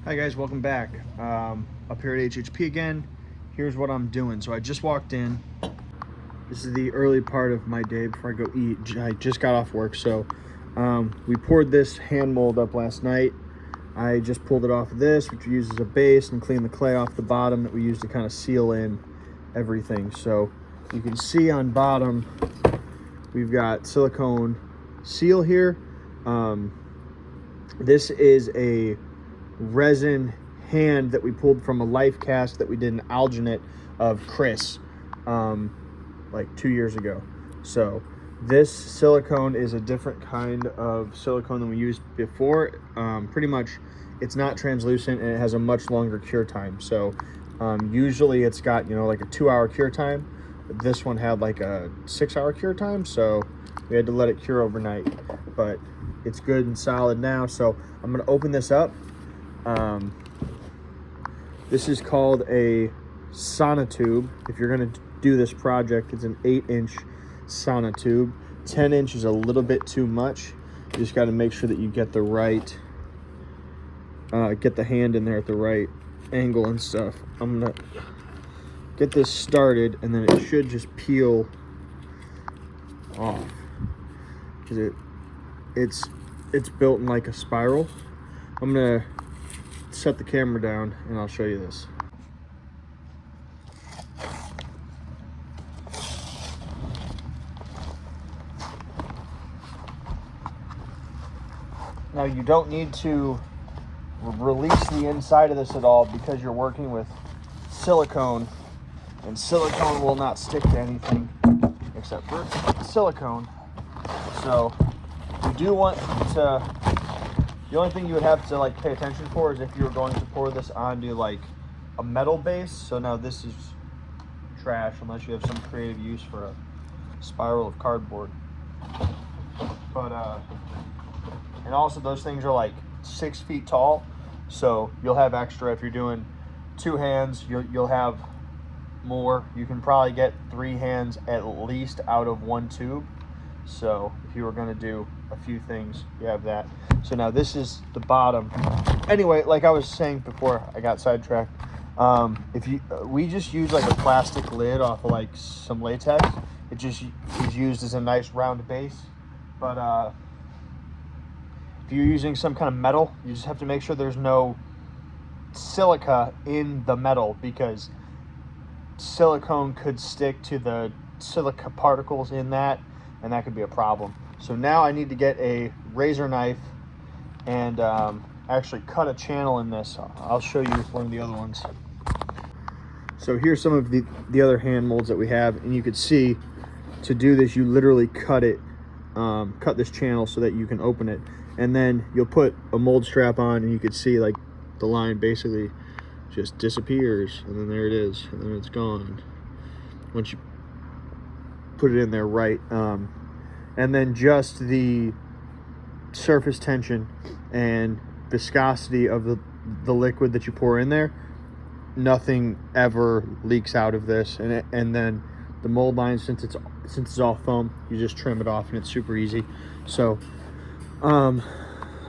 Hi guys, welcome back. Up here at HHP again. Here's what I'm doing. So I just walked in. This is the early part of my day before I go eat. I just got off work, so we poured this hand mold up last night. I just pulled it off of this, which we use as a base, and cleaned the clay off the bottom that we use to kind of seal in everything. So you can see on bottom, we've got silicone seal here. This is a resin hand that we pulled from a life cast that we did an alginate of Chris like 2 years ago. So this silicone is a different kind of silicone than we used before. Pretty much it's not translucent and it has a much longer cure time. So usually it's got, like a 2-hour cure time, but this one had like a 6-hour cure time, so we had to let it cure overnight. But it's good and solid now, so I'm going to open this up. This is called a sonotube. If you're going to do this project, it's an 8-inch sonotube. 10-inch is a little bit too much. You just got to make sure that you get the right, get the hand in there at the right angle and stuff. I'm going to get this started, and then it should just peel off, because it's built in like a spiral. I'm going to set the camera down and I'll show you this. Now you don't need to release the inside of this at all because you're working with silicone, and silicone will not stick to anything except for silicone. So you do want to, the only thing you would have to pay attention for is if you were going to pour this onto like a metal base. So now this is trash unless you have some creative use for a spiral of cardboard. But and also those things are like 6 feet tall, so you'll have extra. If you're doing 2 hands, you'll have more. You can probably get 3 hands at least out of 1 tube. So if you were going to do a few things, you have that. So now this is the bottom. Anyway, like I was saying before I got sidetracked, we just use like a plastic lid off of like some latex. It just is used as a nice round base. But if you're using some kind of metal, you just have to make sure there's no silica in the metal, because silicone could stick to the silica particles in that, and that could be a problem. So now I need to get a razor knife and actually cut a channel in this. I'll show you one of the other ones. So here's some of the other hand molds that we have, and you could see to do this you literally cut this channel so that you can open it, and then you'll put a mold strap on, and you could see like the line basically just disappears, and then there it is, and then it's gone once you put it in there right. And then just the surface tension and viscosity of the liquid that you pour in there, nothing ever leaks out of this. And then the mold line, since it's all foam, you just trim it off and it's super easy. So I'm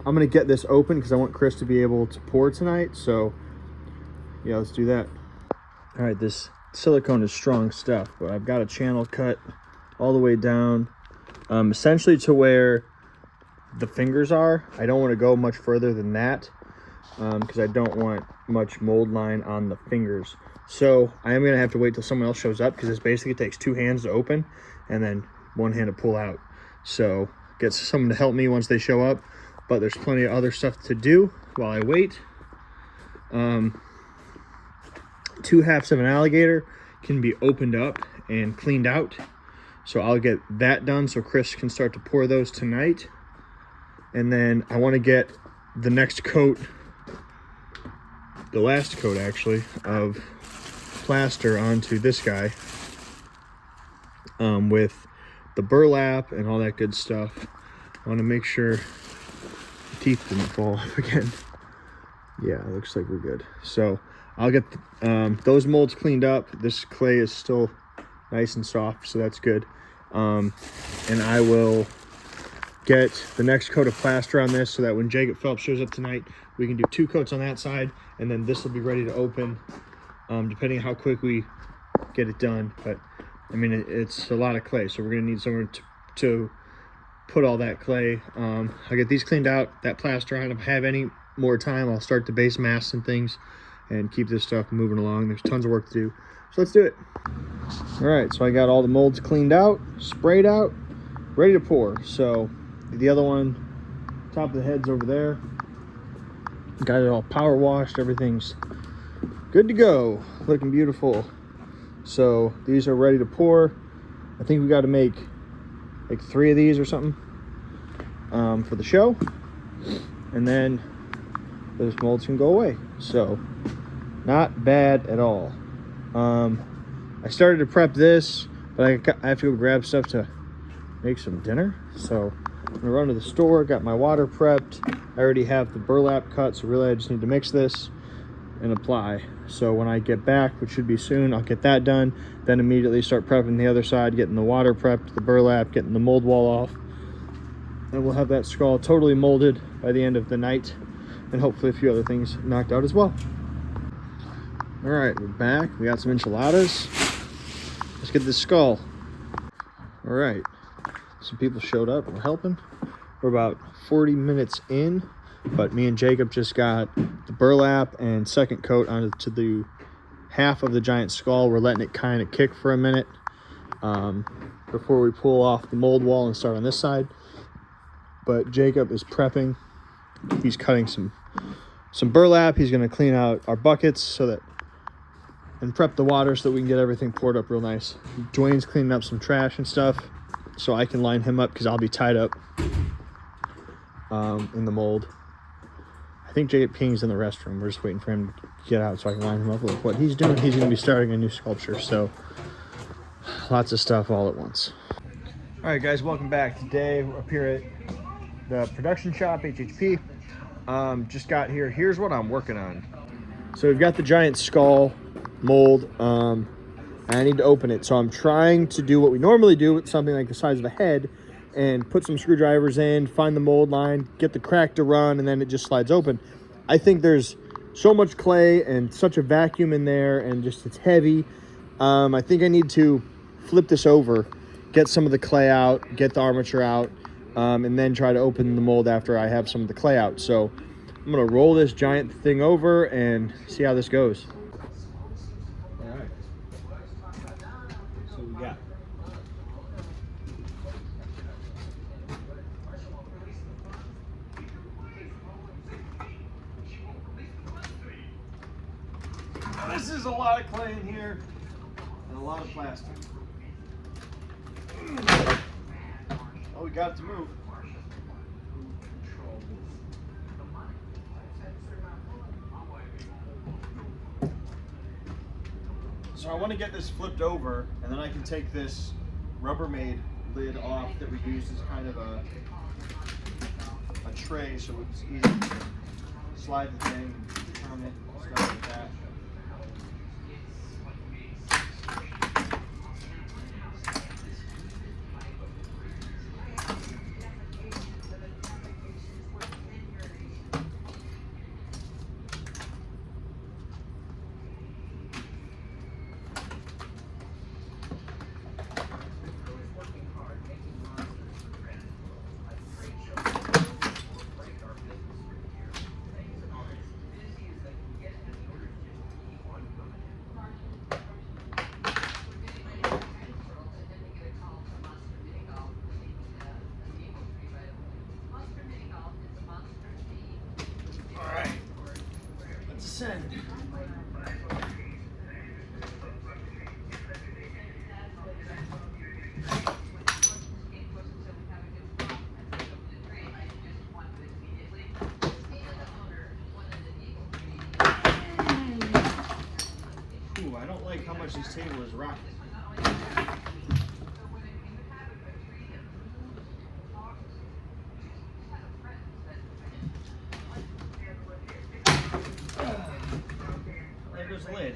gonna get this open because I want Chris to be able to pour tonight. So yeah, let's do that. All right, this silicone is strong stuff, but I've got a channel cut all the way down, essentially to where the fingers are. I don't want to go much further than that because I don't want much mold line on the fingers. So I am going to have to wait till someone else shows up, because this basically takes 2 hands to open and then 1 hand to pull out. So get someone to help me once they show up, but there's plenty of other stuff to do while I wait. 2 halves of an alligator can be opened up and cleaned out. So I'll get that done so Chris can start to pour those tonight. And then I want to get the next coat, the last coat actually, of plaster onto this guy with the burlap and all that good stuff. I want to make sure the teeth didn't fall off again. Yeah, it looks like we're good. So I'll get those molds cleaned up. This clay is still nice and soft, so that's good. And I will get the next coat of plaster on this so that when Jacob Phelps shows up tonight, we can do 2 coats on that side, and then this will be ready to open, depending on how quick we get it done. But I mean, it's a lot of clay, so we're gonna need somewhere to put all that clay. I'll get these cleaned out, that plaster on. If I have any more time, I'll start the base mass and things and keep this stuff moving along. There's tons of work to do, so let's do it. All right, so I got all the molds cleaned out, sprayed out, ready to pour. So the other one, top of the head's over there. Got it all power washed, everything's good to go, looking beautiful. So these are ready to pour. I think we got to make like 3 of these or something for the show, and then those molds can go away. So not bad at all. I started to prep this, but I have to go grab stuff to make some dinner. So I'm gonna run to the store, got my water prepped. I already have the burlap cut, so really I just need to mix this and apply. So when I get back, which should be soon, I'll get that done, then immediately start prepping the other side, getting the water prepped, the burlap, getting the mold wall off, and we'll have that skull totally molded by the end of the night, and hopefully a few other things knocked out as well. All right, we're back. We got some enchiladas. Let's get this skull. All right, some people showed up and we're helping. We're about 40 minutes in, but me and Jacob just got the burlap and second coat onto the half of the giant skull. We're letting it kind of kick for a minute before we pull off the mold wall and start on this side. But Jacob is prepping. He's cutting some burlap. He's going to clean out our buckets and prep the water so that we can get everything poured up real nice. Dwayne's cleaning up some trash and stuff so I can line him up because I'll be tied up in the mold. I think Jacob King's in the restroom. We're just waiting for him to get out so I can line him up with what he's doing. He's going to be starting a new sculpture, so lots of stuff all at once. All right, guys, welcome back. Today we're up here at the production shop, HHP. Just got here. Here's what I'm working on. So we've got the giant skull mold. I need to open it, so I'm trying to do what we normally do with something like the size of a head and put some screwdrivers in, find the mold line, get the crack to run, and then it just slides open. I think there's so much clay and such a vacuum in there, and just it's heavy. I think I need to flip this over, get some of the clay out, get the armature out, and then try to open the mold after I have some of the clay out. So I'm gonna roll this giant thing over and see how this goes. All right, so we got this is a lot of clay in here and a lot of plastic. Oh, we got it to move. So I want to get this flipped over, and then I can take this Rubbermaid lid off that we use as kind of a tray, so it's easy to slide the thing, turn it, stuff like that. Send. Ooh, I don't like how much this table is rocking. There goes the lid.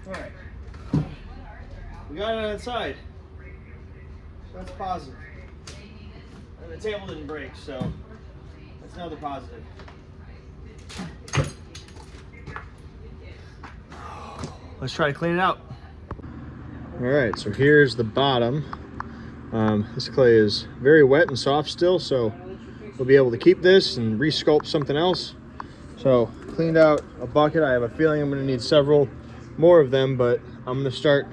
All right, we got it on the side. That's positive. And the table didn't break, so that's another positive. Let's try to clean it out. All right, so here's the bottom. This clay is very wet and soft still, so we'll be able to keep this and resculpt something else. So cleaned out a bucket. I have a feeling I'm gonna need several more of them, but I'm gonna start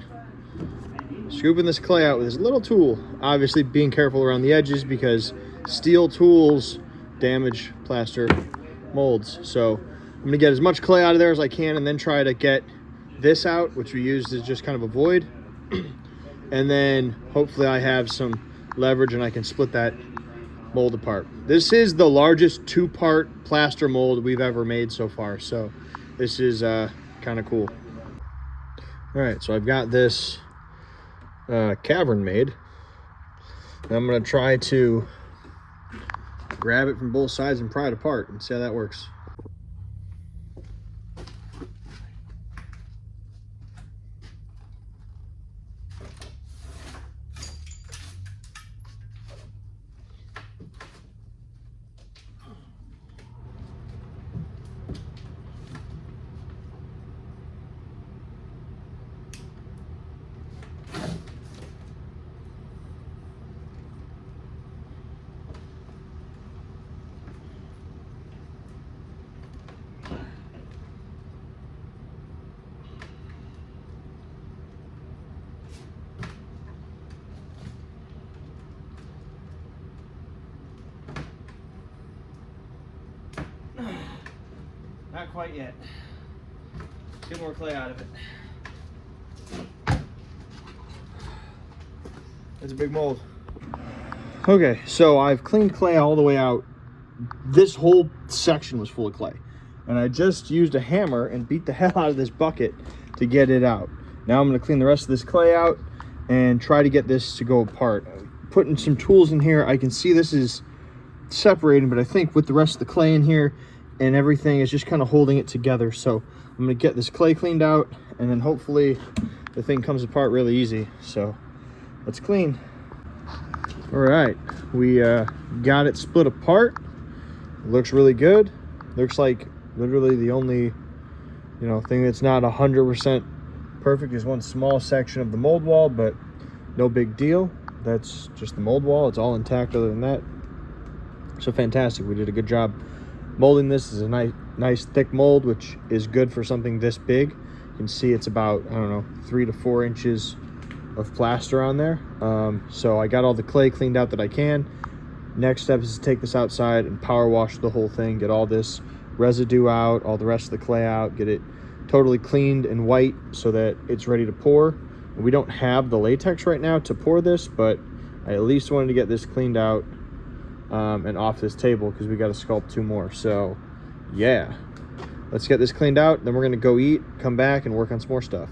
scooping this clay out with this little tool. Obviously being careful around the edges because steel tools damage plaster molds. So I'm gonna get as much clay out of there as I can and then try to get this out, which we used as just kind of a void. And then hopefully I have some leverage and I can split that mold apart. This is the largest 2-part plaster mold we've ever made so far, so this is kind of cool. All right, so I've got this cavern made, and I'm going to try to grab it from both sides and pry it apart and see how that works. Not quite yet. Get more clay out of it. That's a big mold. Okay, so I've cleaned clay all the way out. This whole section was full of clay. And I just used a hammer and beat the hell out of this bucket to get it out. Now I'm gonna clean the rest of this clay out and try to get this to go apart. Putting some tools in here, I can see this is separating, but I think with the rest of the clay in here and everything is just kind of holding it together. So I'm gonna get this clay cleaned out and then hopefully the thing comes apart really easy. So let's clean. All right, we got it split apart. It looks really good. Looks like literally the only thing that's not 100% perfect is one small section of the mold wall, but no big deal. That's just the mold wall. It's all intact other than that. So fantastic. We did a good job molding this. This is a nice thick mold, which is good for something this big. You can see it's about, I don't know, 3 to 4 inches of plaster on there. So I got all the clay cleaned out that I can. Next step is to take this outside and power wash the whole thing, get all this residue out, all the rest of the clay out, get it totally cleaned and white so that it's ready to pour. We don't have the latex right now to pour this, but I at least wanted to get this cleaned out and off this table because we got to sculpt 2 more. So yeah, let's get this cleaned out, then we're going to go eat, come back and work on some more stuff.